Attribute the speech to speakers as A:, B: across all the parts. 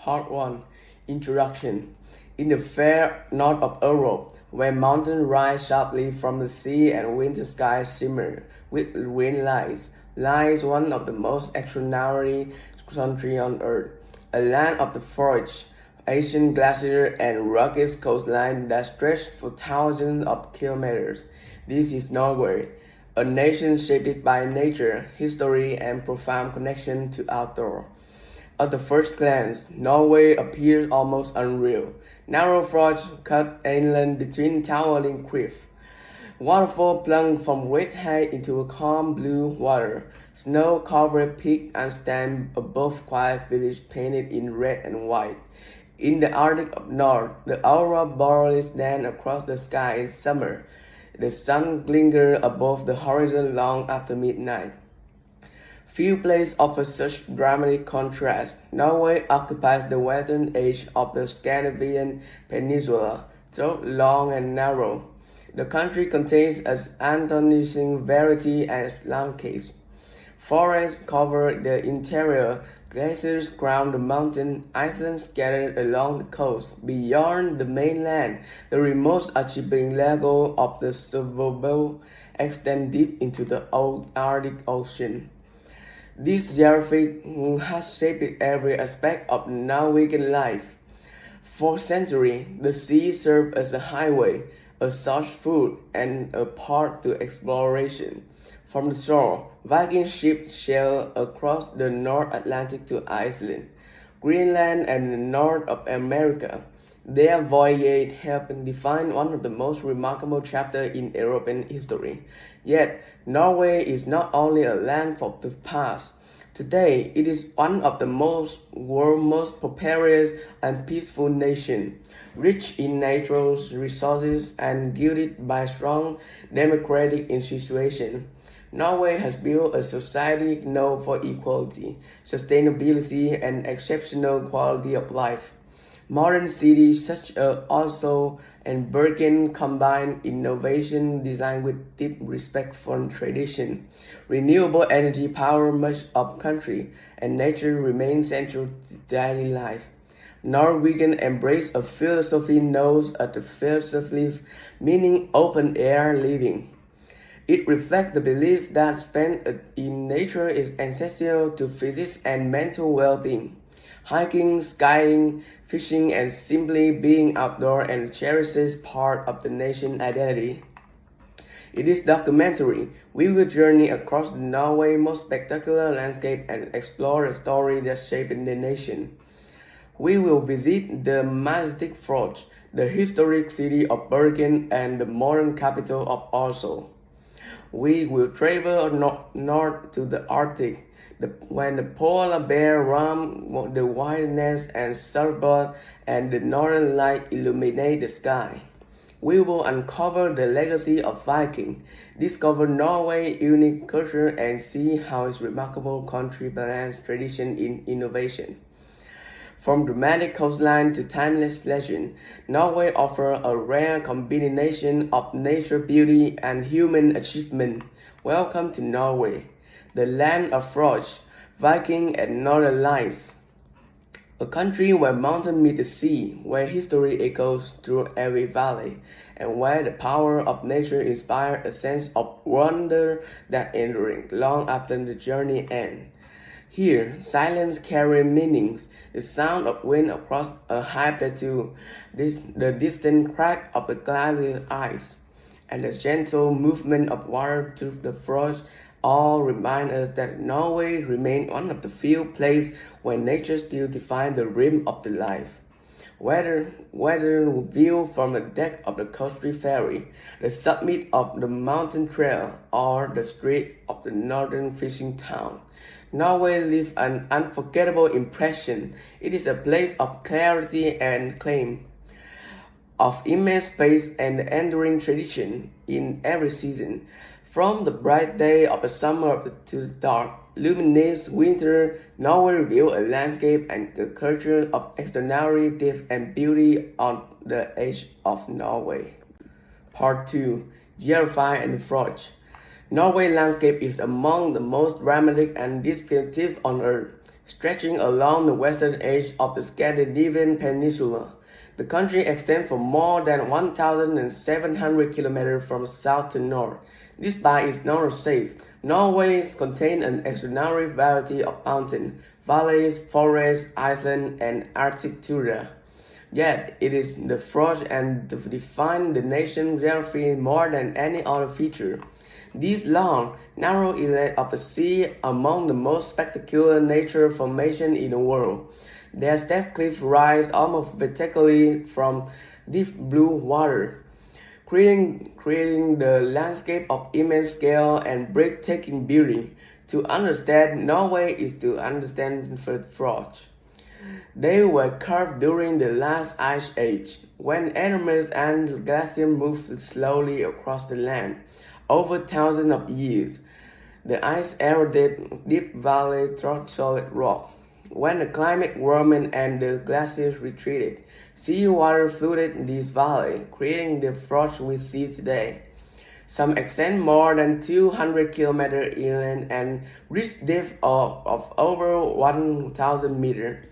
A: Part 1 Introduction. In the fair north of Europe, where mountains rise sharply from the sea and winter skies shimmer with green lights, lies one of the most extraordinary countries on earth, a land of the fjords, ancient glaciers, and rugged coastline that stretch for thousands of kilometers. This is Norway, a nation shaped by nature, history, and profound connection to outdoor. At the first glance, Norway appears almost unreal. Narrow fjords cut inland between towering cliffs. Waterfall plunged from red height into a calm blue water. Snow-covered peaks and stand above quiet villages painted in red and white. In the Arctic up north, the aurora borealis dance across the sky in summer. The sun glimmers above the horizon long after midnight. Few places offer such dramatic contrast. Norway occupies the western edge of the Scandinavian peninsula, though long and narrow. The country contains an astonishing variety of landscapes. Forests cover the interior, glaciers crown the mountain, islands scattered along the coast. Beyond the mainland, the remote archipelago of the Svalbard extends deep into the Arctic Ocean. This geography has shaped every aspect of Norwegian life. For centuries, the sea served as a highway, a source of food, and a path to exploration. From the shore, Viking ships sailed across the North Atlantic to Iceland, Greenland, and the north of America. Their voyage helped define one of the most remarkable chapters in European history. Yet, Norway is not only a land of the past. Today, it is one of the world's most prosperous and peaceful nations, rich in natural resources and guided by strong democratic institutions. Norway has built a society known for equality, sustainability, and exceptional quality of life. Modern cities such as Oslo and Bergen combine innovation design with deep respect for tradition. Renewable energy power much of the country, and nature remains central to daily life. Norwegian embrace a philosophy known as the philosophy meaning open air living. It reflects the belief that spending in nature is essential to physical and mental well-being. Hiking, skiing, fishing, and simply being outdoor and cherishes part of the nation's identity. In this documentary, we will journey across Norway's most spectacular landscape and explore the story that shaped the nation. We will visit the majestic Fjords, the historic city of Bergen, and the modern capital of Oslo. We will travel north to the Arctic, when the polar bear roam the wilderness and Svalbard and the northern light illuminate the sky. We will uncover the legacy of Viking, discover Norway's unique culture, and see how its remarkable country balances tradition in innovation. From dramatic coastline to timeless legend, Norway offers a rare combination of nature beauty and human achievement. Welcome to Norway, the land of fjords, Viking, and northern lights. A country where mountains meet the sea, where history echoes through every valley, and where the power of nature inspires a sense of wonder that endures long after the journey ends. Here, silence carries meanings, the sound of wind across a high plateau, the distant crack of the glacier ice, and the gentle movement of water through the fjords all remind us that Norway remains one of the few places where nature still defines the rhythm of the life. Whether viewed from the deck of the coastal ferry, the summit of the mountain trail, or the street of the northern fishing town, Norway leaves an unforgettable impression. It is a place of clarity and claim, of immense space and enduring tradition in every season. From the bright day of the summer to the dark, luminous winter, Norway reveals a landscape and the culture of extraordinary depth and beauty on the edge of Norway. Part 2 Geography and Fjords. Norway landscape is among the most dramatic and distinctive on Earth. stretching along the western edge of the Scandinavian peninsula. The country extends for more than 1,700 kilometers from south to north. Despite its known shape, Norway contains an extraordinary variety of mountains, valleys, forests, islands, and Arctic tundra. Yet, it is the fjords and define the nation's geography more than any other feature. These long, narrow inlets of the sea are among the most spectacular nature formations in the world. Their steep cliffs rise almost vertically from deep blue water, creating the landscape of immense scale and breathtaking beauty. To understand Norway is to understand the fjords. They were carved during the last ice age, when enormous and glaciers moved slowly across the land. Over thousands of years, the ice eroded deep valley through solid rock. When the climate warmed and the glaciers retreated, seawater flooded this valley, creating the fjords we see today. Some extend more than 200 kilometers inland and reach depths of over 1,000 meters.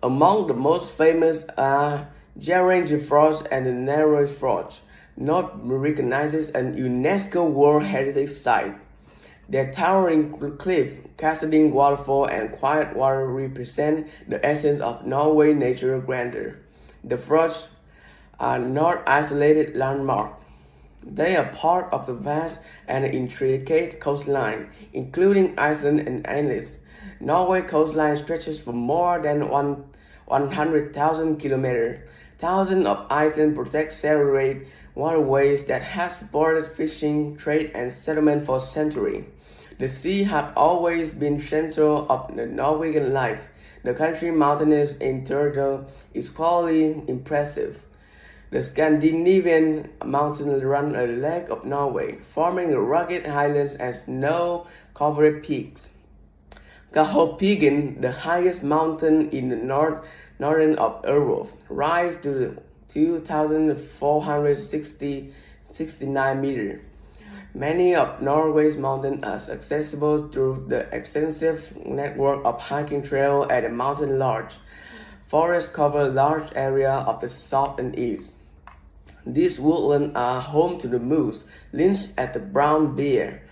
A: Among the most famous are Geography Fjords and the Narrow Fjords, not recognized as a UNESCO World Heritage Site. Their towering cliff, cascading waterfall, and quiet water represent the essence of Norway's natural grandeur. The fjords are not isolated landmarks. They are part of the vast and intricate coastline, including islands and islets. Norway's coastline stretches for more than 100,000 kilometers. Thousands of islands protect separate waterways that have supported fishing, trade, and settlement for centuries. The sea had always been central of the Norwegian life. The country's mountainous interior is quite impressive. The Scandinavian mountains run a leg of Norway, forming rugged highlands and snow-covered peaks. Bergen, the highest mountain in the northern of Europe, rises to 2,469 meters. Many of Norway's mountains are accessible through the extensive network of hiking trails at the mountain large. Forests cover large areas of the south and east. These woodlands are home to the moose, lynx, and the brown bear.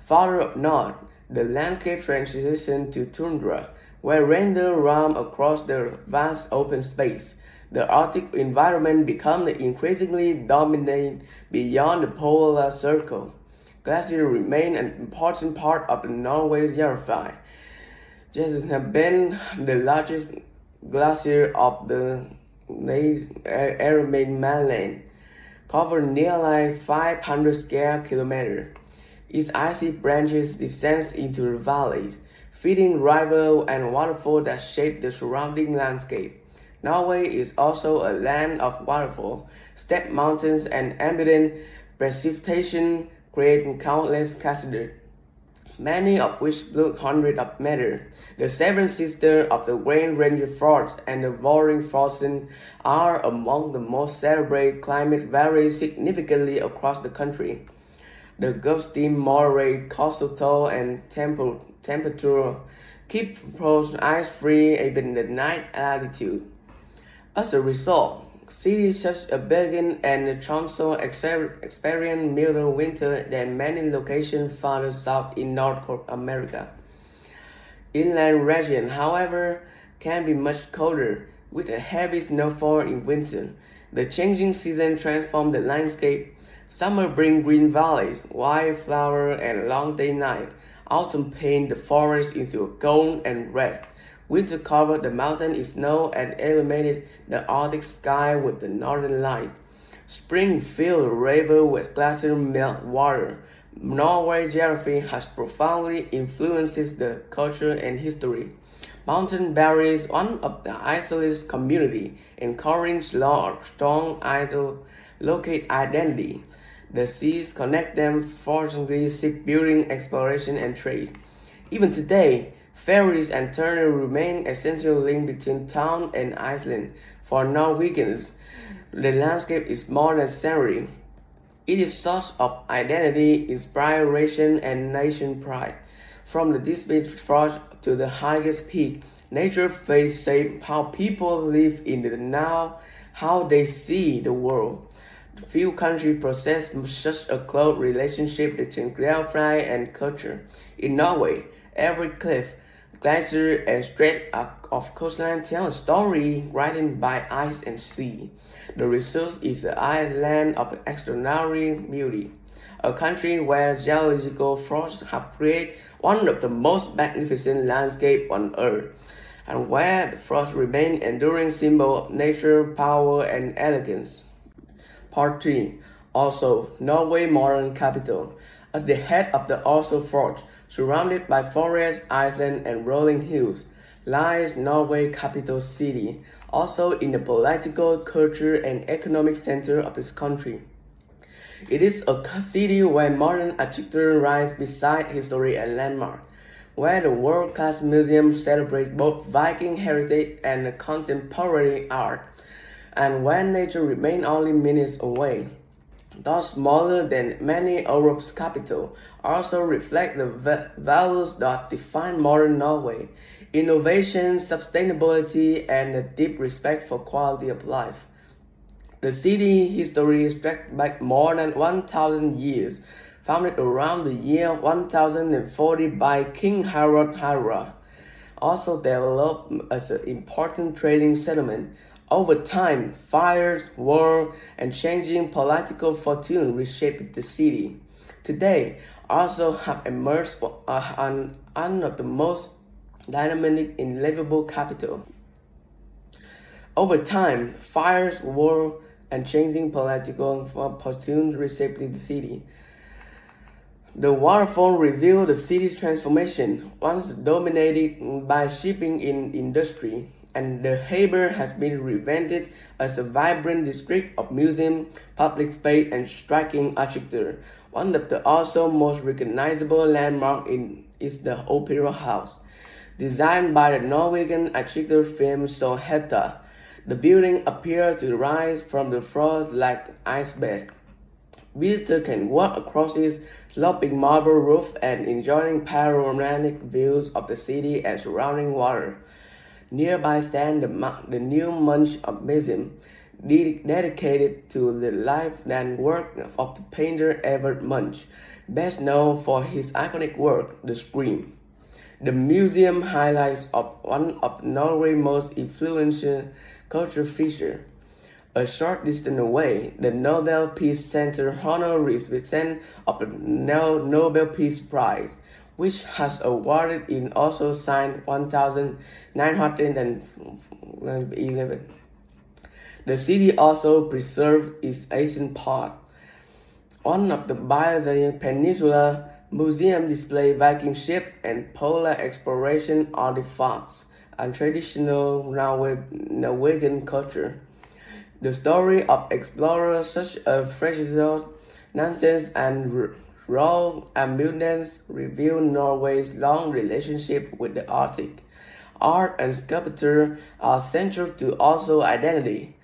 A: Farther up north, the landscape transitions to tundra, where reindeer roam across the vast open space. The Arctic environment becomes increasingly dominant beyond the polar circle. Glaciers remain an important part of Norway's geography. Just have been the largest glacier of the arid mainland, covering nearly 500 square kilometers. Its icy branches descend into the valleys, feeding rivers and waterfalls that shape the surrounding landscape. Norway is also a land of waterfalls, steep mountains, and abundant precipitation, creating countless cascades, many of which look hundreds of meters. The Seven Sisters of the Grand Range Fjords and the Roaring Fjords are among the most celebrated. Climate varies significantly across the country. The Gulf Stream moderate coastal tone and temperature keep coast ice-free even at night altitude. As a result, cities such as Bergen and Tromsø experience milder winter than many locations farther south in North America. Inland regions, however, can be much colder, with a heavy snowfall in winter. The changing season transform the landscape. Summer brings green valleys, wildflowers, and long day night. Autumn paint the forest into gold and red. Winter covered the mountain in snow and illuminated the Arctic sky with the northern light. Spring filled the river with glacier melt water. Norway's geography has profoundly influenced the culture and history. Mountain barriers, one of the isolated community, encouraging strong locate identity. The seas connect them, fortunately seek building, exploration, and trade. Even today, ferries and tunnels remain essential link between town and island. For Norwegians, the landscape is more than scenery. It is source of identity, inspiration, and nation pride. From the distant fjords to the highest peak, nature face shape how people live in the now, how they see the world. Few countries possess such a close relationship between geography and culture. In Norway, every cliff, glacier, and stretch of coastline tell a story written by ice and sea. The result is an island of extraordinary beauty, a country where geological frosts have created one of the most magnificent landscapes on earth, and where the frost remain enduring symbol of nature, power, and elegance. Part 3. Oslo, Norway modern capital. At the head of the Oslo Fjords, surrounded by forests, islands, and rolling hills, lies Norway capital city, also in the political, cultural, and economic center of this country. It is a city where modern architecture rises beside history and landmark, where the world-class museums celebrate both Viking heritage and contemporary art, and where nature remains only minutes away. Though smaller than many Europe's capital, also reflect the values that define modern Norway: innovation, sustainability, and a deep respect for quality of life. The city history stretches back more than 1,000 years, founded around the year 1040 by King Harald. Also developed as an important trading settlement. Over time, fires, war, and changing political fortune reshaped the city. Today, Oslo have emerged as one of the most dynamic and livable capital. Over time, fires, war, and changing political fortune reshaped the city. The waterfall revealed the city's transformation, once dominated by shipping industry, and the harbor has been revamped as a vibrant district of museums, public space, and striking architecture. One of the also most recognizable landmarks is the Opera House. Designed by the Norwegian architect firm Solhetta, the building appears to rise from the floor like iceberg. Visitors can walk across its sloping marble roof and enjoy panoramic views of the city and surrounding water. Nearby stands the new Munch Museum, dedicated to the life and work of the painter Edvard Munch, best known for his iconic work, The Scream. The museum highlights one of Norway's most influential cultural features. A short distance away, the Nobel Peace Center honors recipient of the Nobel Peace Prize, which has awarded in Oslo since 1911. The city also preserves its ancient part. One of the Bergen Peninsula museum displays Viking ship and polar exploration artifacts and traditional Norwegian culture. The story of explorers such as Fjords, Nansen, and Roald Amundsen reveal Norway's long relationship with the Arctic. Art and sculpture are central to Oslo's identity.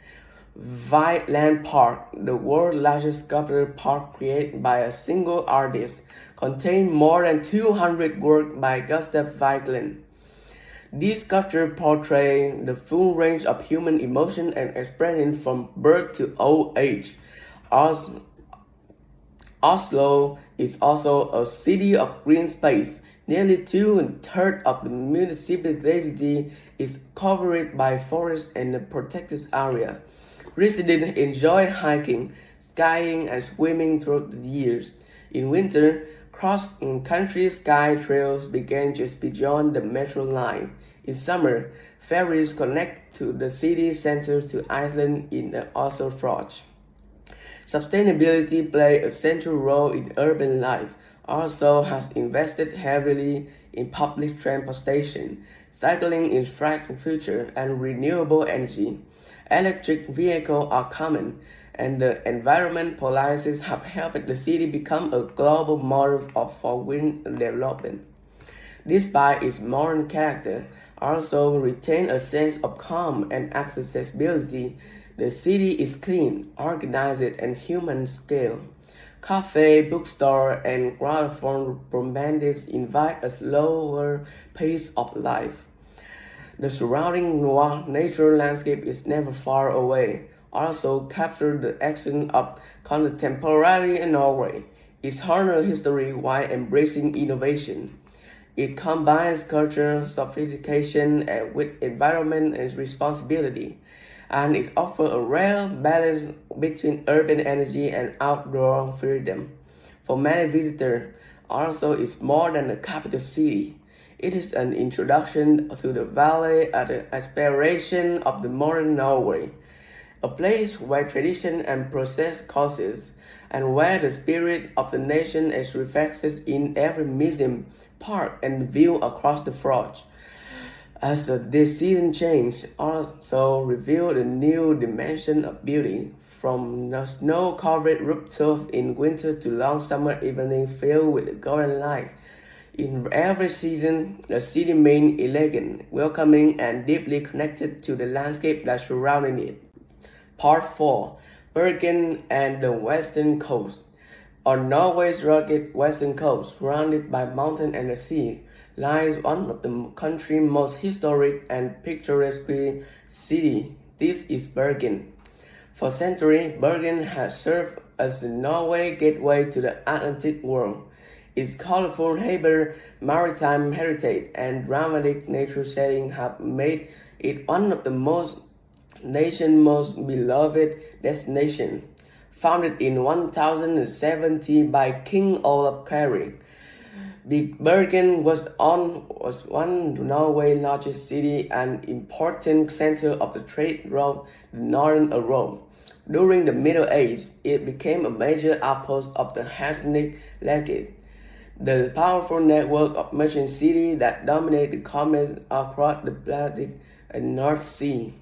A: Land Park, the world's largest sculpture park created by a single artist, contains more than 200 works by Gustav Viking. These sculptures portray the full range of human emotion and expression from birth to old age. Oslo is also a city of green space. Nearly 2/3 of the municipality is covered by forests and a protected area. Residents enjoy hiking, skiing, and swimming throughout the years. In winter, cross-country ski trails begin just beyond the metro line. In summer, ferries connect to the city center to Iceland in the Oslo Fjords. Sustainability plays a central role in urban life. Oslo has invested heavily in public transportation, cycling infrastructure, and renewable energy. Electric vehicles are common, and the environment policies have helped the city become a global model for green development. Despite its modern character, also retains a sense of calm and accessibility. The city is clean, organized, and human scale. Cafe, bookstore, and gramophone romantics invite a slower pace of life. The surrounding nature landscape is never far away. Also captured the accent of contemporary Norway. It honors history while embracing innovation. It combines culture, sophistication, with environment and responsibility, and it offers a rare balance between urban energy and outdoor freedom. For many visitors, Oslo is more than a capital city. It is an introduction to the valley and the aspiration of the modern Norway, a place where tradition and process coexist, and where the spirit of the nation is reflected in every museum, park, and view across the fjords. As the season changes, also reveal a new dimension of beauty, from the snow-covered rooftop in winter to long summer evenings filled with golden light. In every season, the city remains elegant, welcoming, and deeply connected to the landscape that surrounds it. Part 4. Bergen and the Western Coast. On Norway's rugged western coast, surrounded by mountains and the sea, lies one of the country's most historic and picturesque cities. This is Bergen. For centuries, Bergen has served as the Norway gateway to the Atlantic world. Its colorful harbor, maritime heritage, and dramatic nature setting have made it one of the nation's most beloved destinations. Founded in 1070 by King Olaf Kari, Bergen was one of Norway's largest cities and important center of the trade route to northern Europe. During the Middle Ages, it became a major outpost of the Hanseatic Legate, the powerful network of merchant cities that dominated commerce across the Baltic and North Sea.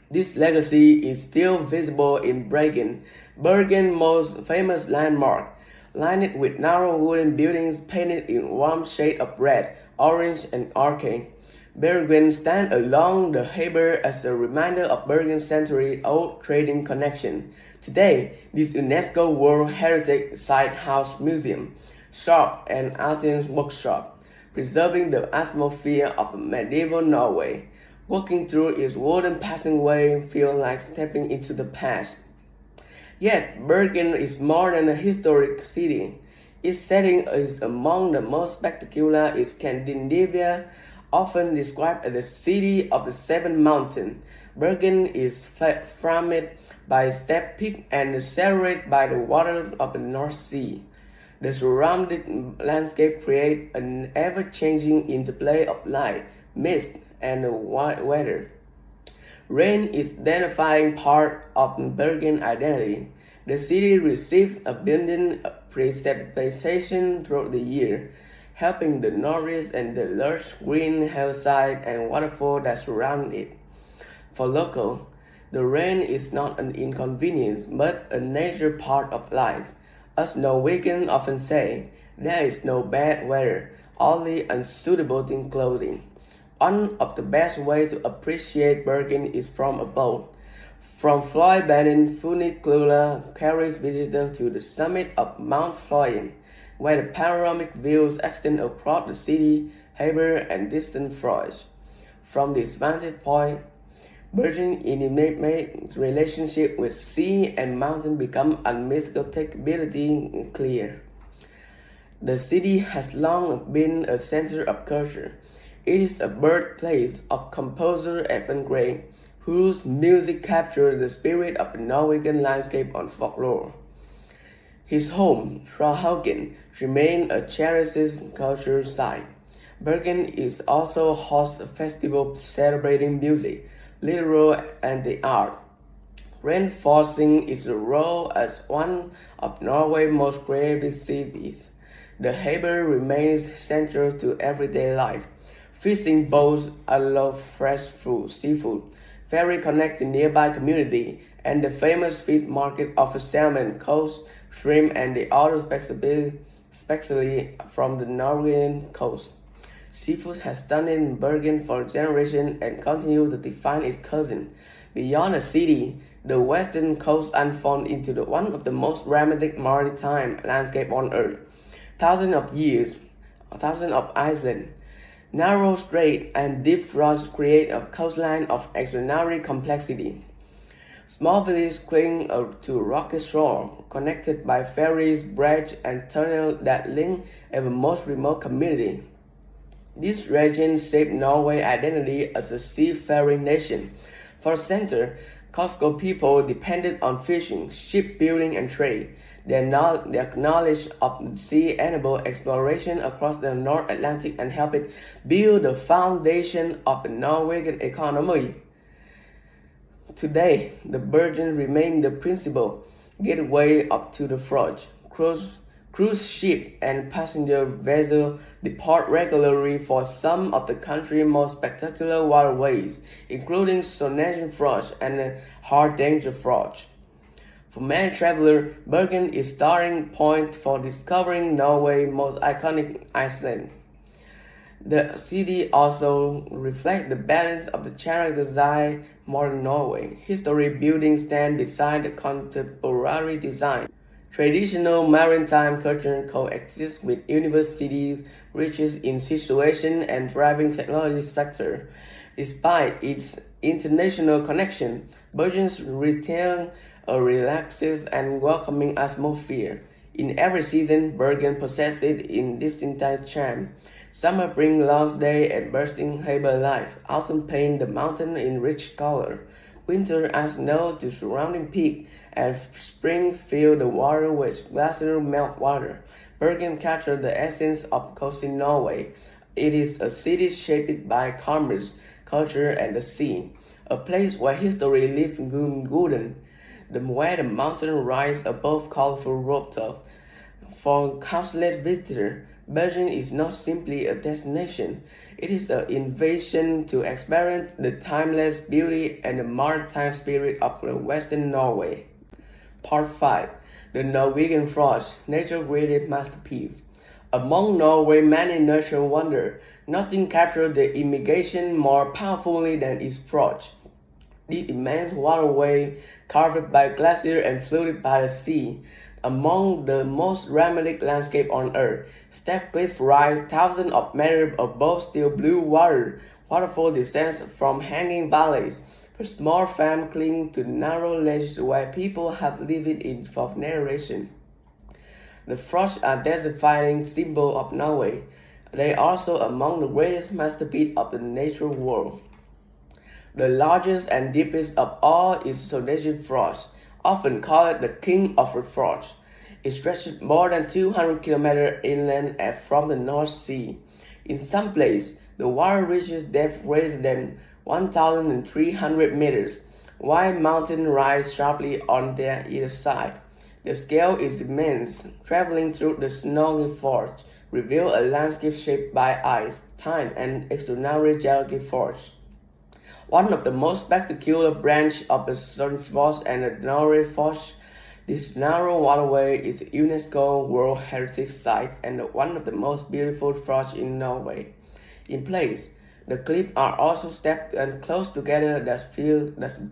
A: This legacy is still visible in Bergen, Bergen's most famous landmark, lined with narrow wooden buildings painted in warm shades of red, orange, and ochre. Bergen stands along the harbor as a reminder of Bergen's century-old trading connection. Today, this UNESCO World Heritage Site houses museum, shop, and artisan workshop, preserving the atmosphere of medieval Norway. Walking through its wooden passageway feels like stepping into the past. Yet, Bergen is more than a historic city. Its setting is among the most spectacular in Scandinavia, often described as the city of the seven mountains. Bergen is framed by steep peaks and separated by the waters of the North Sea. The surrounding landscape creates an ever-changing interplay of light, mist, and weather. Rain is the identifying part of Bergen's identity. The city receives abundant precipitation throughout the year, helping the nourish and the lush green hillside and waterfall that surround it. For locals, the rain is not an inconvenience but a natural part of life. As Norwegians often say, there is no bad weather, only unsuitable clothing. One of the best ways to appreciate Bergen is from a boat. From Fløibanen, funicular carries visitors to the summit of Mount Fløyen, where the panoramic views extend across the city, harbor, and distant fjords. From this vantage point, Bergen's intimate relationship with sea and mountain become unmistakably clear. The city has long been a center of culture. It is a birthplace of composer Evan Gray, whose music captured the spirit of the Norwegian landscape and folklore. His home, Trollhaugen, remains a cherished cultural site. Bergen is also hosts a festival celebrating music, literature, and the art, reinforcing its role as one of Norway's most creative cities. The harbor remains central to everyday life. Fishing boats allow fresh seafood, ferry connect to nearby community, and the famous fish market offers salmon, coast, shrimp, and the other especially from the Norwegian coast. Seafood has studied in Bergen for generations and continues to define its cuisine. Beyond the city, the western coast unfolds into one of the most dramatic maritime landscapes on Earth. Thousands of islands, narrow strait, and deep fjords create a coastline of extraordinary complexity. Small villages cling to rocky shore, connected by ferries, bridges, and tunnels that link even most remote communities. This region shaped Norway's identity as a seafaring nation. For centuries, coastal people depended on fishing, shipbuilding, and trade. Their knowledge of the sea enabled exploration across the North Atlantic and helped build the foundation of the Norwegian economy. Today, the Bergen remains the principal gateway up to the Fjords. Cruise ships and passenger vessels depart regularly for some of the country's most spectacular waterways, including Sonesian Fjords and Hardanger Fjords. For many travelers, Bergen is a starting point for discovering Norway's most iconic island. The city also reflects the balance of the characterized modern Norway. Historic buildings stand beside the contemporary design. Traditional maritime culture coexists with universities, riches in situation and thriving technology sector. Despite its international connection, Bergen retains a relaxed and welcoming atmosphere. In every season, Bergen possesses its distinct charm. Summer brings long days and bursting harbor life. Autumn paints the mountain in rich color. Winter adds snow to surrounding peaks, and spring fills the water with glacier meltwater. Bergen captures the essence of coastal Norway. It is a city shaped by commerce, culture, and the sea, a place where history lives golden. Where the mountains rise above colorful rooftops. For countless visitors, Bergen is not simply a destination, it is an invitation to experience the timeless beauty and the maritime spirit of Western Norway. Part 5. The Norwegian Fjords, nature-created masterpiece. Among Norway's many natural wonders, nothing captures the imagination more powerfully than its fjords. The immense waterway, carved by glaciers and flooded by the sea, among the most dramatic landscapes on Earth. Steep cliffs rise thousands of meters above still blue water. Waterfall descends from hanging valleys. Small farms cling to narrow ledges where people have lived in for generations. The fjords are defining symbol of Norway. They are also among the greatest masterpieces of the natural world. The largest and deepest of all is Sonesian Fjords, often called the King of the Fjords. It stretches more than 200 kilometers inland from the North Sea. In some places, the water reaches depths greater than 1,300 meters, while mountains rise sharply on their either side. The scale is immense. Traveling through the snowy fjords reveals a landscape shaped by ice, time, and extraordinary geological force. One of the most spectacular branches of the Southern Fjords and the Norway Fjords, this narrow waterway is a UNESCO World Heritage Site and one of the most beautiful fjords in Norway. In place, the cliffs are also stepped and close together that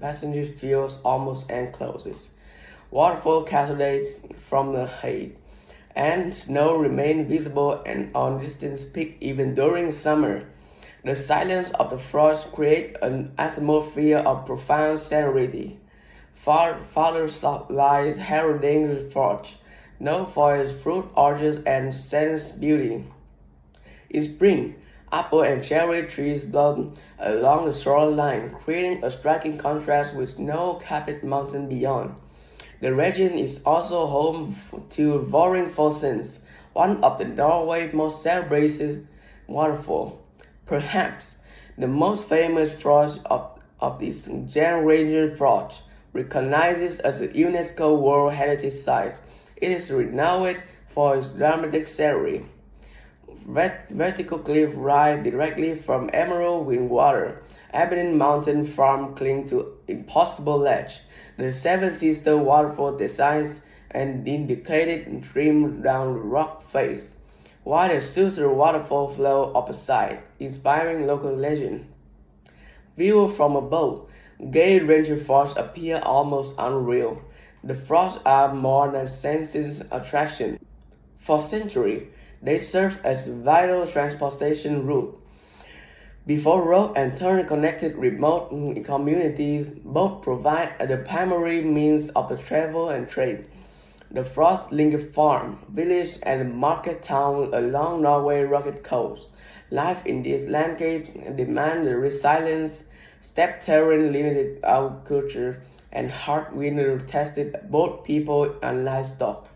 A: passengers feel almost enclosed. Waterfall cascades from the height, and snow remains visible and on distant peaks even during summer. The silence of the fjords creates an atmosphere of profound serenity. Farther south lies Hardanger Fjord, known for its fruit orchards and scenic beauty. In spring, apple and cherry trees blossom along the shoreline, creating a striking contrast with snow-capped mountains beyond. The region is also home to Fossens, one of the Norway's most celebrated waterfalls. Perhaps the most famous fjord of this Geography Fjord, recognized as a UNESCO World Heritage Site. It is renowned for its dramatic scenery. Vertical cliffs rise directly from emerald green water. Aberdeen mountain farm cling to impossible ledge. The Seven Sisters waterfall designs and indicated stream down the rock face, while the Sutter waterfall flow opposite, inspiring local legend. Viewed from above, Gay ranger frogs appear almost unreal. The frogs are more than senses attraction. For centuries, they served as vital transportation route. Before road and tunnel connected remote communities, both provide the primary means of the travel and trade. The frogs linked farm, village, and market town along Norway's rugged coast. Life in these landscapes demands the resilience, steppe terrain, limited agriculture, and hard winter tested both people and livestock.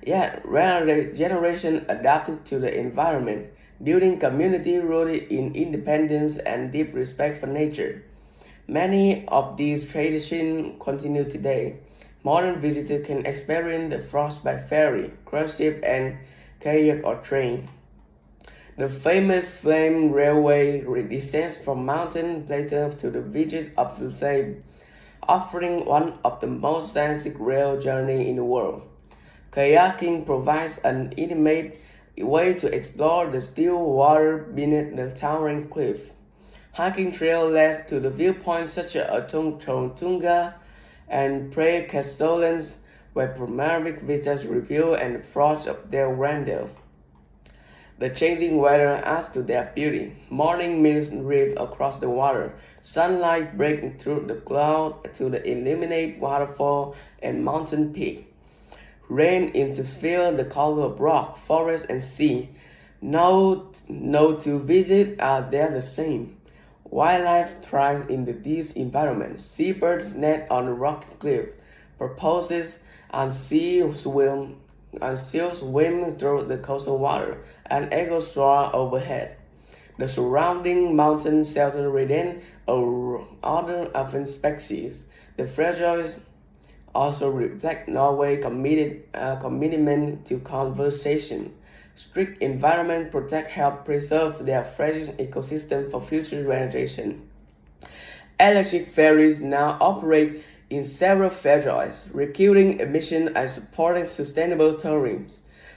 A: Yet, rare generation adapted to the environment, building community rooted in independence and deep respect for nature. Many of these traditions continue today. Modern visitors can experience the frost by ferry, cruise ship, and kayak or train. The famous Flame Railway descends from mountain plateau to the villages of the Flame, offering one of the most scenic rail journeys in the world. Kayaking provides an intimate way to explore the still water beneath the towering cliff. Hiking trail leads to the viewpoints such as Tunga and Pre Castellans, where panoramic vistas reveal and frost of their grandeur. The changing weather adds to their beauty. Morning mist rips across the water, sunlight breaking through the cloud to the illuminate waterfall and mountain peak. Rain instills the color of rock, forest, and sea. No two visits are there the same. Wildlife thrives in these environments. Seabirds nest on the rocky cliff, porpoises and seals swim through the coastal water, and eagles soar overhead. The surrounding mountains shelter retain other avian species. The fragile also reflect Norway's commitment to conservation. Strict environment protect help preserve their fragile ecosystem for future generations. Electric ferries now operate in several fjords, reducing emissions and supporting sustainable tourism.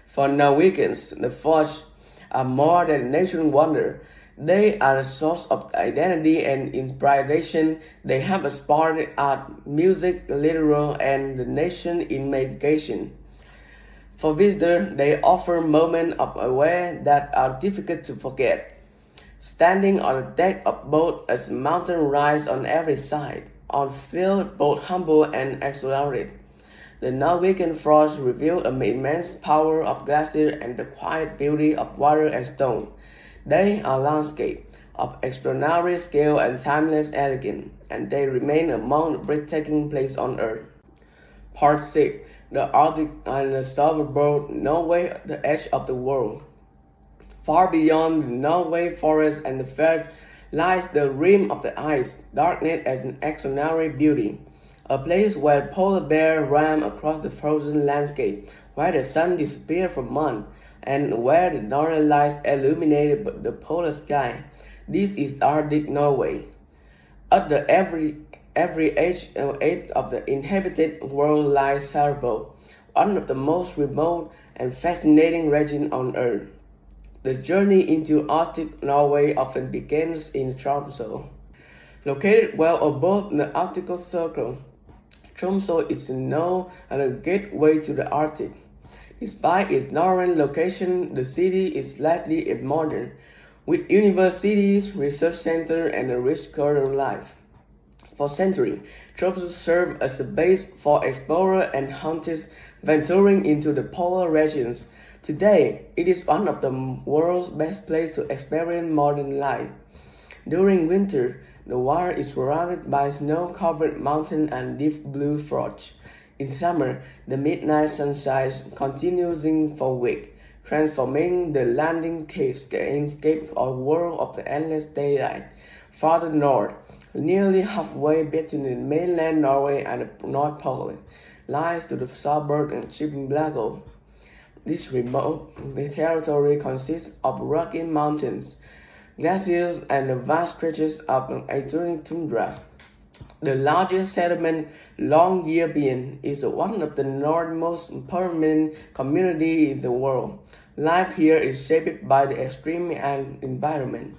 A: For Norwegians, the fjords are more than a natural wonder. They are a source of identity and inspiration. They have inspired art, music, literature, and the nation in education. For visitors, they offer moments of awe that are difficult to forget. Standing on the deck of boat as mountains rise on every side, on feel both humble and exhilarated. The Norwegian fjords reveal an immense power of glacier and the quiet beauty of water and stone. They are landscapes of extraordinary scale and timeless elegance, and they remain among the breathtaking places on earth. Part 6. The Arctic and the Svalbard, Norway, the edge of the world. Far beyond the Norway forest and the fjord lies the rim of the ice, darkened as an extraordinary beauty. A place where polar bears roam across the frozen landscape, where the sun disappears for months, and where the northern lights illuminate the polar sky. This is Arctic Norway. At the every edge of the inhabited world lies Svalbard, one of the most remote and fascinating regions on Earth. The journey into Arctic Norway often begins in Tromsø. Located well above the Arctic Circle, Tromsø is known as a gateway to the Arctic. Despite its northern location, the city is slightly modern, with universities, research centers, and a rich cultural life. For centuries, Tromsø served as a base for explorers and hunters venturing into the polar regions. Today, it is one of the world's best places to experience modern life. During winter, the water is surrounded by snow-covered mountains and deep blue fjords. In summer, the midnight sunshine continues for weeks, transforming the landscape or world of the endless daylight. Farther north, nearly halfway between mainland Norway and the North Pole, lies to the Svalbard and Archipelago. This remote territory consists of rocky mountains, glaciers, and vast stretches of Arctic tundra. The largest settlement, Longyearbyen, is one of the northernmost permanent communities in the world. Life here is shaped by the extreme environment.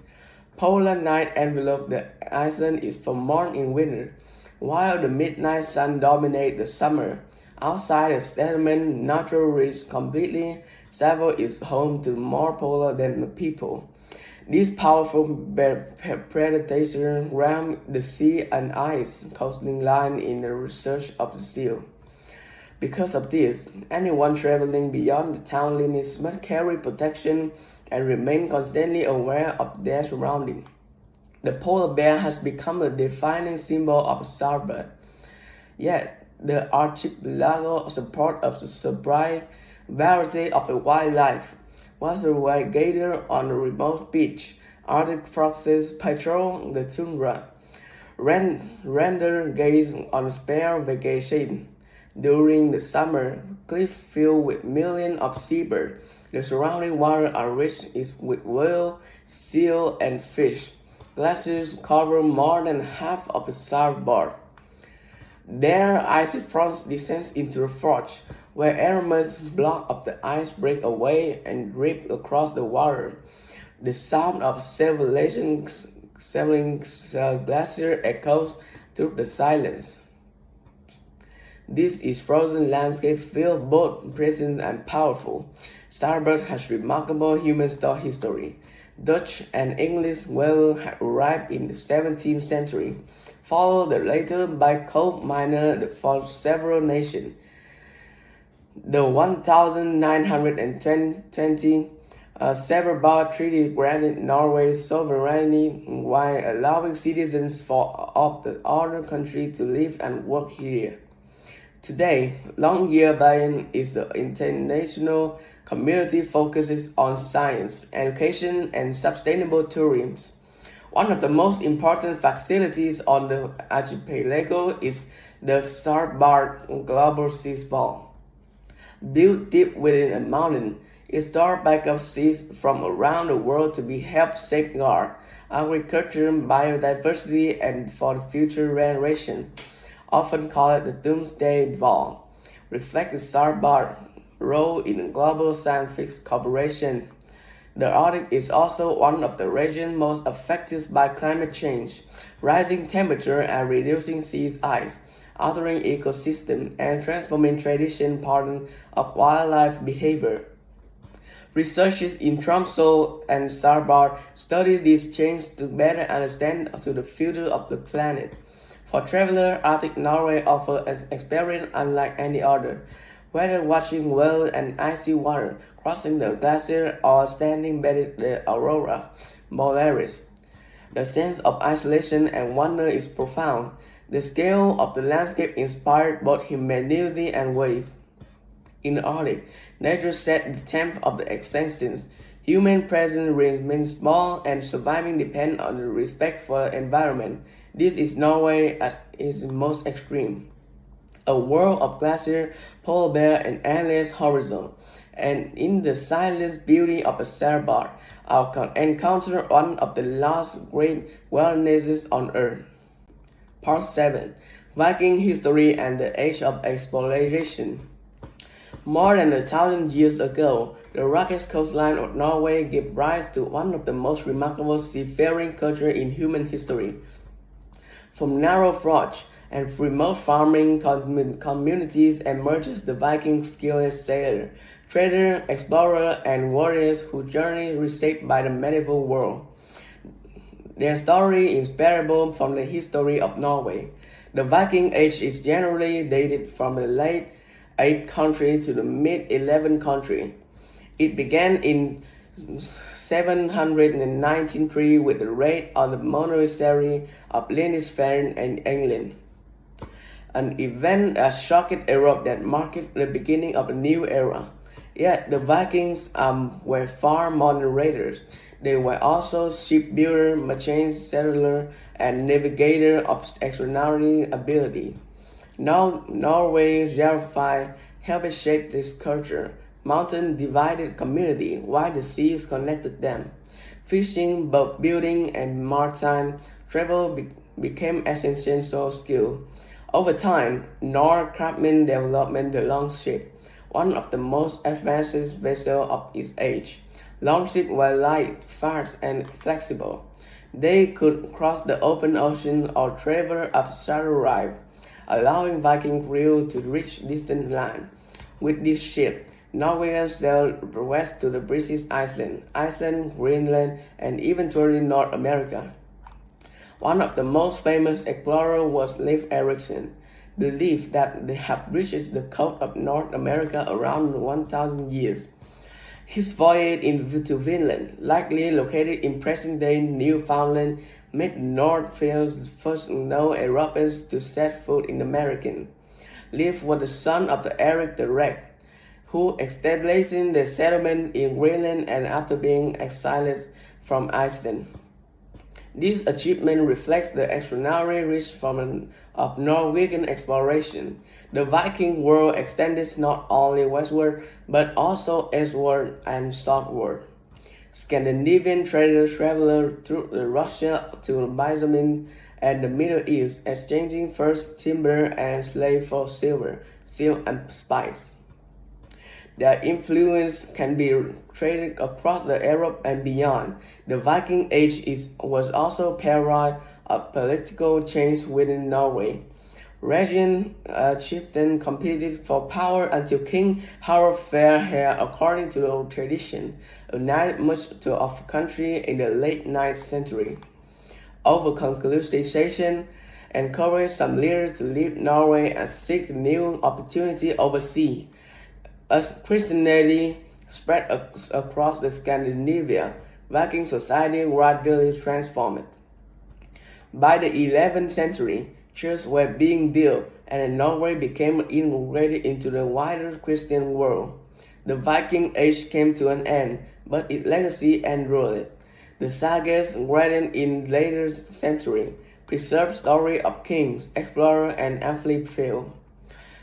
A: polar night envelope the island is for months in winter, while the midnight sun dominates the summer. Outside the settlement natural ridge completely, Svalbard is home to more polar than the people. These powerful predators ram the sea and ice coastal line in the research of the seal. Because of this, anyone traveling beyond the town limits must carry protection and remain constantly aware of their surroundings. The polar bear has become a defining symbol of Svalbard. Yet, the archipelago supports a surprising variety of the wildlife. Water white gator on a remote beach, Arctic foxes patrol the tundra, render gaze on spare vacation. During the summer, cliffs filled with millions of seabirds. The surrounding waters are rich with whale, seal, and fish. Glaciers cover more than half of the Svalbard. There, icy fronts descend into the fjords, where enormous blocks of the ice break away and drip across the water. The sound of settling glacier echoes through the silence. This is frozen landscape feel both present and powerful. Svalbard has remarkable human history. Dutch and English whalers had arrived in the 17th century, followed later by coal miners for several nations. The 1920 Svalbard Treaty granted Norway sovereignty while allowing citizens of the other country to live and work here. Today, Bergen is the international community focuses on science, education, and sustainable tourism. One of the most important facilities on the archipelago is the Svalbard Global Seas Ball. Built deep within a mountain, it stores backup seeds from around the world to be helped safeguard agriculture, biodiversity, and for the future generation. Often called the Doomsday Ball, reflect the Svalbard role in global scientific cooperation. The Arctic is also one of the regions most affected by climate change, rising temperature and reducing sea ice, altering ecosystem and transforming traditional patterns of wildlife behavior. Researchers in Tromsø and Svalbard study these changes to better understand the future of the planet. For travelers, Arctic Norway offers an experience unlike any other, whether watching whales and icy water, crossing the glacier, or standing beneath the aurora borealis. The sense of isolation and wonder is profound. The scale of the landscape inspired both humanity and wave. In the Arctic, nature set the tempo of the existence. Human presence remains small and surviving depends on the respect for the environment. This is Norway at its most extreme. A world of glacier, polar bear, and endless horizon. And in the silent beauty of the Svalbard, I'll encounter one of the last great wildernesses on Earth. Part 7. Viking History and the Age of Exploration. More than 1,000 years ago, the rugged coastline of Norway gave rise to one of the most remarkable seafaring cultures in human history. From narrow fjords and remote farming communities emerges the Viking skilled sailor, trader, explorer, and warriors whose journey reshaped by the medieval world. Their story is inseparable from the history of Norway. The Viking Age is generally dated from the late 8th century to the mid-11th century. It began in 793 with the raid on the monastery of Lindisfarne in England, an event that shocked Europe that marked the beginning of a new era. Yet the Vikings were far more than raiders. They were also shipbuilders, merchants, settlers, and navigators of extraordinary ability. Now, Norway's geography helped shape this culture. Mountains divided community, while the seas connected them. Fishing, boat building, and maritime travel became essential skill. Over time, Norse craftsmen developed the longship, one of the most advanced vessels of its age. Longships were light, fast, and flexible. They could cross the open ocean or travel up shallow river, allowing Viking crew to reach distant land. With this ship, Norwegians sailed west to the British Iceland, Greenland, and eventually North America. One of the most famous explorers was Leif Erikson, believed that they had reached the coast of North America around 1000 years. His voyage to Vinland, likely located in present-day Newfoundland, made Northfield's first known Europeans to set foot in America. Leif was the son of Eric the Red, who established the settlement in Greenland and after being exiled from Iceland. This achievement reflects the extraordinary reach of Norwegian exploration. The Viking world extended not only westward but also eastward and southward. Scandinavian traders traveled through Russia to Byzantium and the Middle East, exchanging first timber and slaves for silver, silk, and spice. Their influence can be traced across the Europe and beyond. The Viking Age was also a period of political change within Norway. Region chieftains competed for power until King Harald Fairhair, according to the tradition, united much of the country in the late 9th century. Overcolonization encouraged some leaders to leave Norway and seek new opportunities overseas. As Christianity spread across the Scandinavia, Viking society gradually transformed. By the 11th century, churches were being built, and Norway became integrated into the wider Christian world. The Viking Age came to an end, but its legacy endured. The sagas written in later centuries preserve stories of kings, explorers, and athletes.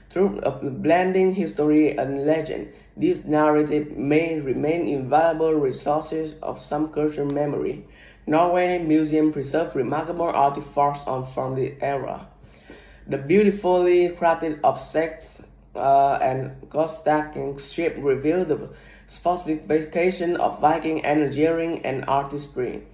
A: Through blending history and legend, this narrative may remain invaluable resources of some cultural memory. Norway Museum preserves remarkable artifacts from the era. The beautifully crafted objects and ghost-stacking ship reveal the sophistication of Viking engineering and artistry.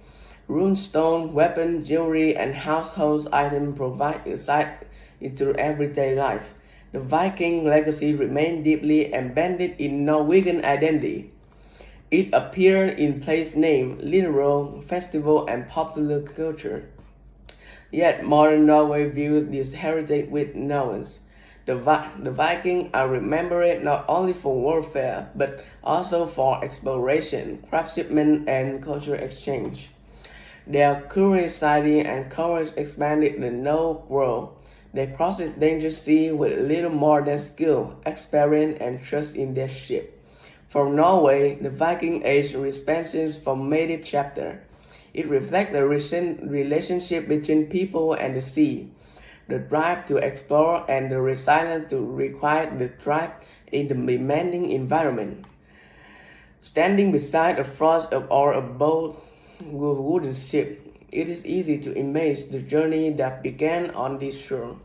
A: Runestone, weapons, jewelry, and household items provide insight into everyday life. The Viking legacy remained deeply embedded in Norwegian identity. It appeared in place name, literal, festival, and popular culture. Yet modern Norway views this heritage with nuance. The Vikings are remembered not only for warfare, but also for exploration, craftsmanship, and cultural exchange. Their curiosity and courage expanded the known world. They crossed the dangerous sea with little more than skill, experience, and trust in their ship. For Norway, the Viking Age represents a formative chapter. It reflects the recent relationship between people and the sea, the drive to explore and the resilience to require the thrive in the demanding environment. Standing beside a fjord or a boat with wooden ship, it is easy to imagine the journey that began on this shore.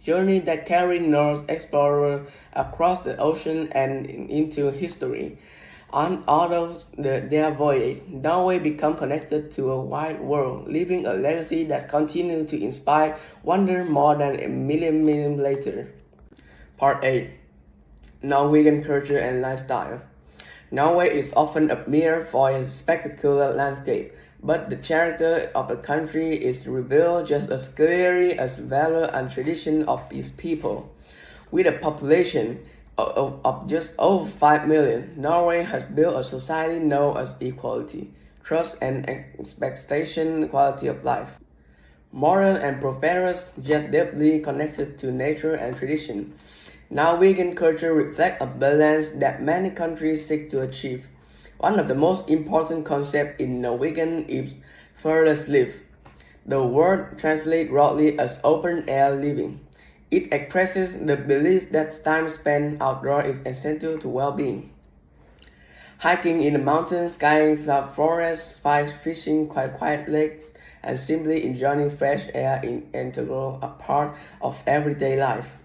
A: Journey that carried Norse explorers across the ocean and into history. Out of their voyage, Norway became connected to a wide world, leaving a legacy that continues to inspire wonder more than a million later. Part 8. Norwegian Culture and Lifestyle. Norway is often admired for its spectacular landscape, but the character of the country is revealed just as clearly as value and tradition of its people. With a population of just over 5 million, Norway has built a society known as equality, trust, and expectation quality of life. Modern and prosperous, yet deeply connected to nature and tradition. Norwegian culture reflects a balance that many countries seek to achieve. One of the most important concepts in Norwegian is friluftsliv. The word translates broadly as open-air living. It expresses the belief that time spent outdoors is essential to well-being. Hiking in the mountains, skiing through forests, fishing quiet lakes, and simply enjoying fresh air is an integral part of everyday life.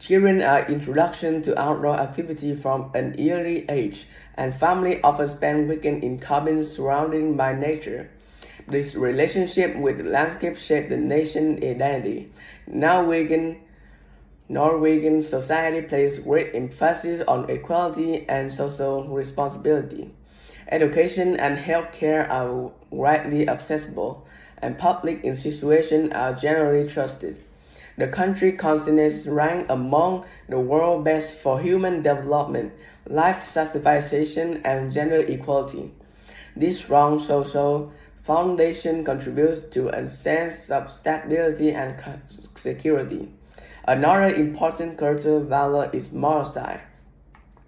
A: Children are introduced to outdoor activity from an early age, and families often spend weekends in cabins surrounded by nature. This relationship with the landscape shaped the nation's identity. Norwegian society places great emphasis on equality and social responsibility. Education and healthcare are widely accessible, and public institutions are generally trusted. The country continues ranked among the world's best for human development, life satisfaction, and gender equality. This strong social foundation contributes to a sense of stability and security. Another important cultural value is moral style.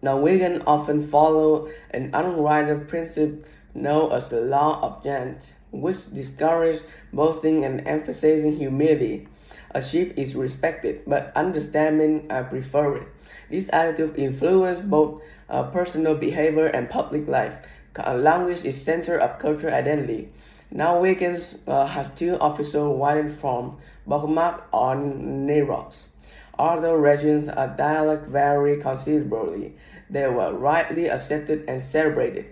A: Norwegians often follow an unwritten principle known as the law of giants, which discourages boasting and emphasizing humility. A chief is respected, but understanding are preferred. This attitude influences both personal behavior and public life. Language is center of cultural identity. Norwegians has two official written forms, Bokmål and Nynorsk. Other regions' dialect vary considerably. They were widely accepted and celebrated.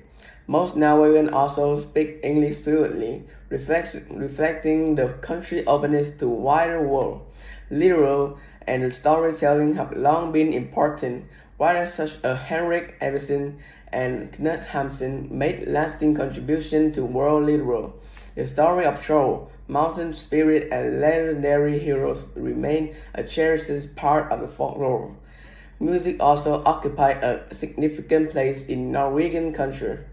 A: Most Norwegians also speak English fluently, reflecting the country's openness to wider world. Literature and storytelling have long been important. Writers such as Henrik Ibsen and Knut Hamsun made lasting contributions to world literature. The story of Troll, mountain spirit, and legendary heroes remain a cherished part of the folklore. Music also occupies a significant place in Norwegian culture.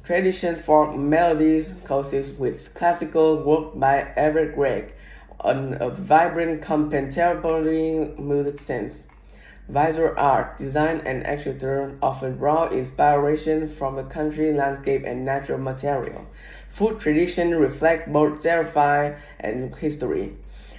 A: Traditional folk melodies coexist with classical work by Everett Gregg on a vibrant contemporary music sense. Visual art, design, and architecture often draw inspiration from the country landscape and natural material. Food traditions reflect both geography and history.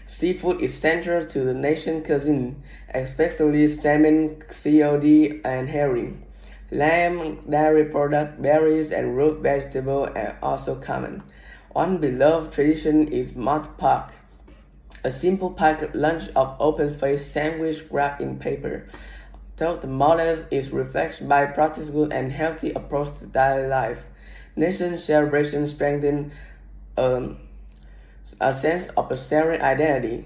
A: Seafood is central to the nation's cuisine, especially salmon, cod, and herring. Lamb, dairy products, berries, and root vegetables are also common. One beloved tradition is mud pak, a simple packed lunch of open-faced sandwich wrapped in paper. Though the modest is reflected by practical and healthy approach to daily life. Nation celebrations strengthen a sense of a shared identity.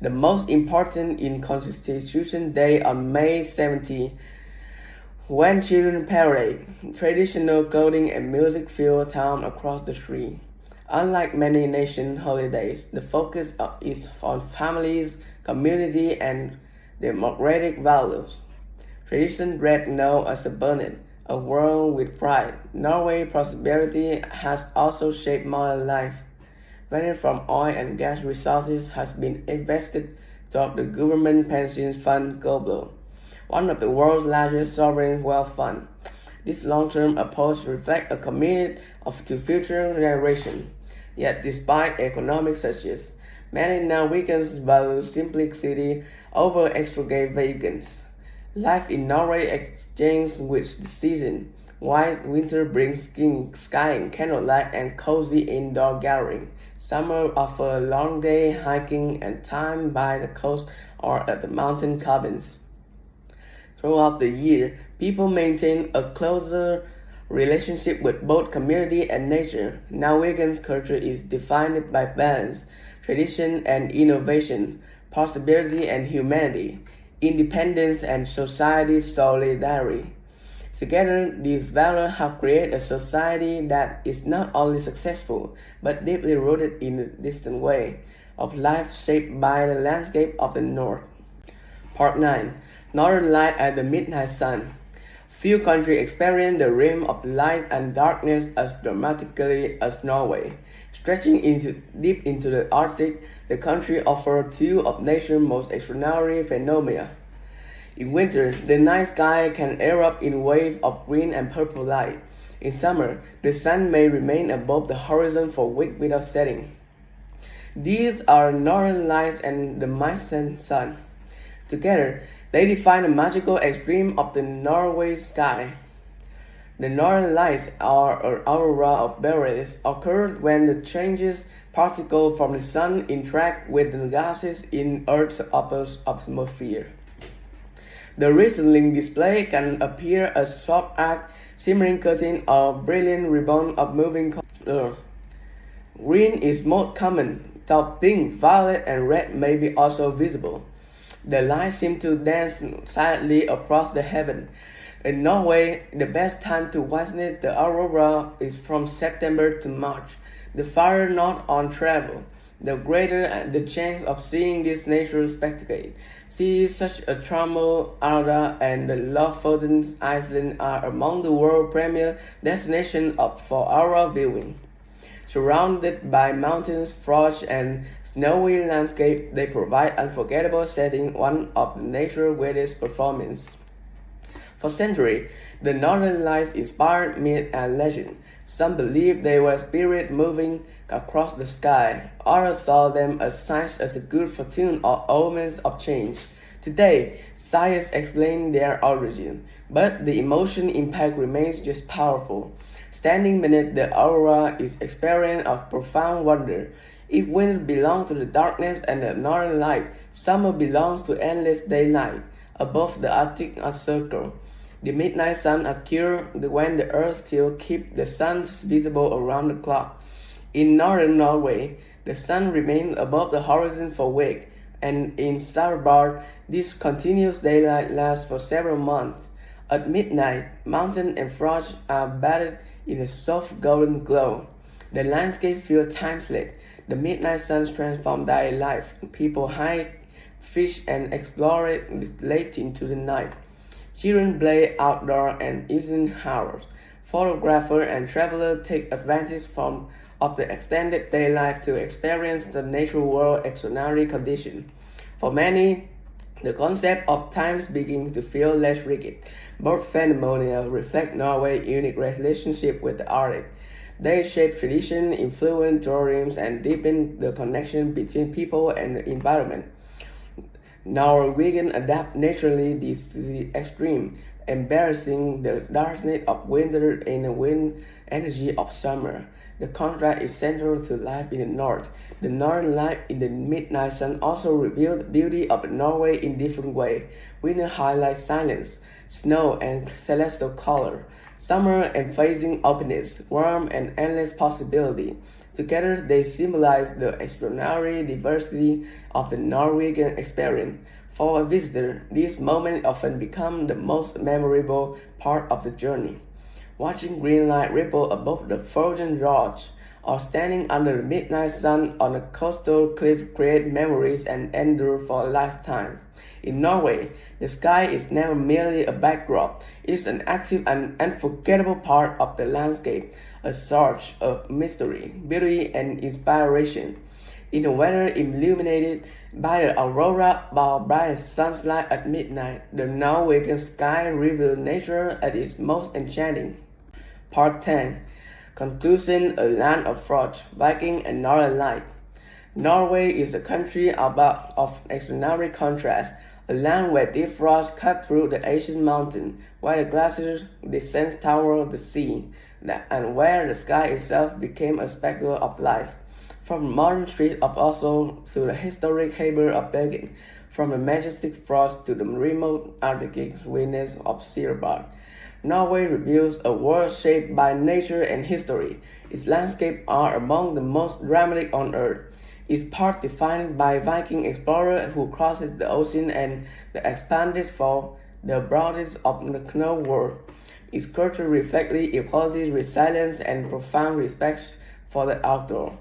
A: The most important in Constitution Day on May 17, when children parade, traditional clothing and music fill town across the street. Unlike many nation holidays, the focus is on families, community, and democratic values. Tradition bread known as a bonnet, a world with pride. Norway's prosperity has also shaped modern life. Value from oil and gas resources has been invested through the government pension fund global, one of the world's largest sovereign wealth funds. This long-term approach reflects a commitment to future generations. Yet, despite economic success, many Norwegians value simplicity over extravagance. Life in Norway exchanges with the season. White winter brings skiing, candlelight, and cozy indoor gathering. Summer offers long day hiking and time by the coast or at the mountain cabins. Throughout the year, people maintain a closer relationship with both community and nature. Norwegian culture is defined by balance, tradition and innovation, possibility and humanity, independence and society solidarity. Together, these values have created a society that is not only successful, but deeply rooted in a distant way of life shaped by the landscape of the North. Part 9. Northern Light at the Midnight Sun. Few countries experience the realm of light and darkness as dramatically as Norway. Stretching deep into the Arctic, the country offers two of nature's most extraordinary phenomena. In winter, the night sky can erupt in waves of green and purple light. In summer, the sun may remain above the horizon for weeks without setting. These are northern lights and the midnight sun. Together, they define the magical extreme of the Norway sky. The northern lights are an aurora of brilliance occur when the changes particles from the sun interact with the gases in Earth's upper atmosphere. The resulting display can appear as soft arc, shimmering curtain, or brilliant ribbon of moving color. Green is most common, though pink, violet, and red may be also visible. The lights seem to dance silently across the heaven. In Norway, the best time to witness the aurora is from September to March. The farther north on travel, the greater the chance of seeing this natural spectacle. Cities such as Tromsø, Arda, and the Lofoten Island are among the world premier destinations for aurora viewing. Surrounded by mountains, fjords, and snowy landscape, they provide unforgettable setting, one of nature's greatest performances. For centuries, the Northern Lights inspired myth and legend. Some believed they were spirits moving across the sky. Others saw them as signs of good fortune or omens of change. Today, science explains their origin, but the emotional impact remains just powerful. Standing beneath the aurora is experience of profound wonder. If winter belongs to the darkness and the northern light, summer belongs to endless daylight. Above the Arctic Circle, the midnight sun occurs when the earth still keeps the sun visible around the clock. In northern Norway, the sun remains above the horizon for weeks, and in Svalbard, this continuous daylight lasts for several months. At midnight, mountains and fjords are bathed in a soft golden glow. The landscape feels timeless. The midnight sun transforms daily life. People hike, fish, and explore it late into the night. Children play outdoors and evening hours. Photographers and travelers take advantage of the extended daylight to experience the natural world's extraordinary conditions. For many, the concept of time begins to feel less rigid. Both phenomena reflect Norway's unique relationship with the Arctic. They shape tradition, influence tourism, and deepen the connection between people and the environment. Norwegians adapt naturally to the extreme, embracing the darkness of winter and the wind energy of summer. The contrast is central to life in the north. The northern light in the midnight sun also reveals the beauty of Norway in different ways. Winter highlights silence, snow, and celestial color. Summer emphasizing openness, warmth, and endless possibility. Together, they symbolize the extraordinary diversity of the Norwegian experience. For a visitor, these moments often become the most memorable part of the journey. Watching green light ripple above the frozen fjords or standing under the midnight sun on a coastal cliff create memories and endure for a lifetime. In Norway, the sky is never merely a backdrop, it's an active and unforgettable part of the landscape, a source of mystery, beauty, and inspiration. In a weather illuminated by the aurora or bright sunlight at midnight, the Norwegian sky reveals nature at its most enchanting. Part 10. Conclusion: A land of fjords, Viking, and Northern Light. Norway is a country of extraordinary contrast, a land where deep fjords cut through the ancient mountain, where the glaciers descend toward the sea, and where the sky itself became a spectacle of life. From the modern streets of Oslo to the historic harbor of Bergen, from the majestic fjords to the remote Arctic wilderness of Svalbard, Norway reveals a world shaped by nature and history. Its landscapes are among the most dramatic on earth. Its part defined by Viking explorers who crossed the ocean and the expanded for the broadest of the known world. Its culture reflects equality, resilience, and profound respect for the outdoors.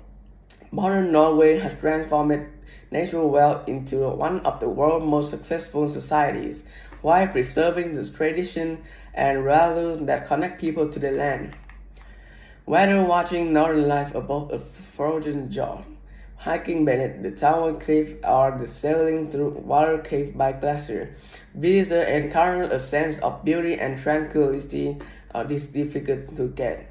A: Modern Norway has transformed natural wealth into one of the world's most successful societies, while preserving the tradition and values that connect people to the land. Whether watching northern life above a frozen fjord, hiking beneath the towering cliff, or the sailing through water caved by glaciers, visitors encounter a sense of beauty and tranquility this difficult to get.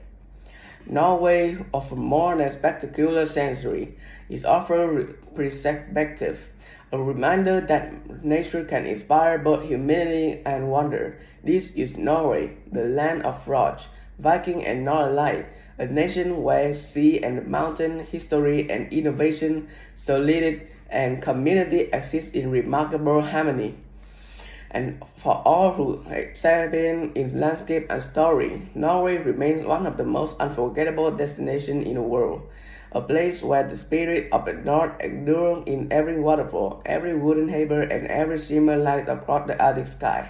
A: Norway offers more than spectacular scenery. It offers perspective, a reminder that nature can inspire both humility and wonder. This is Norway, the land of fjords, Viking, and Northern Light, a nation where sea and mountain, history and innovation, solidity and community exist in remarkable harmony. And for all who experience its landscape and story, Norway remains one of the most unforgettable destinations in the world. a place where the spirit of the north endures in every waterfall, every wooden harbor, and every shimmer light across the Arctic sky.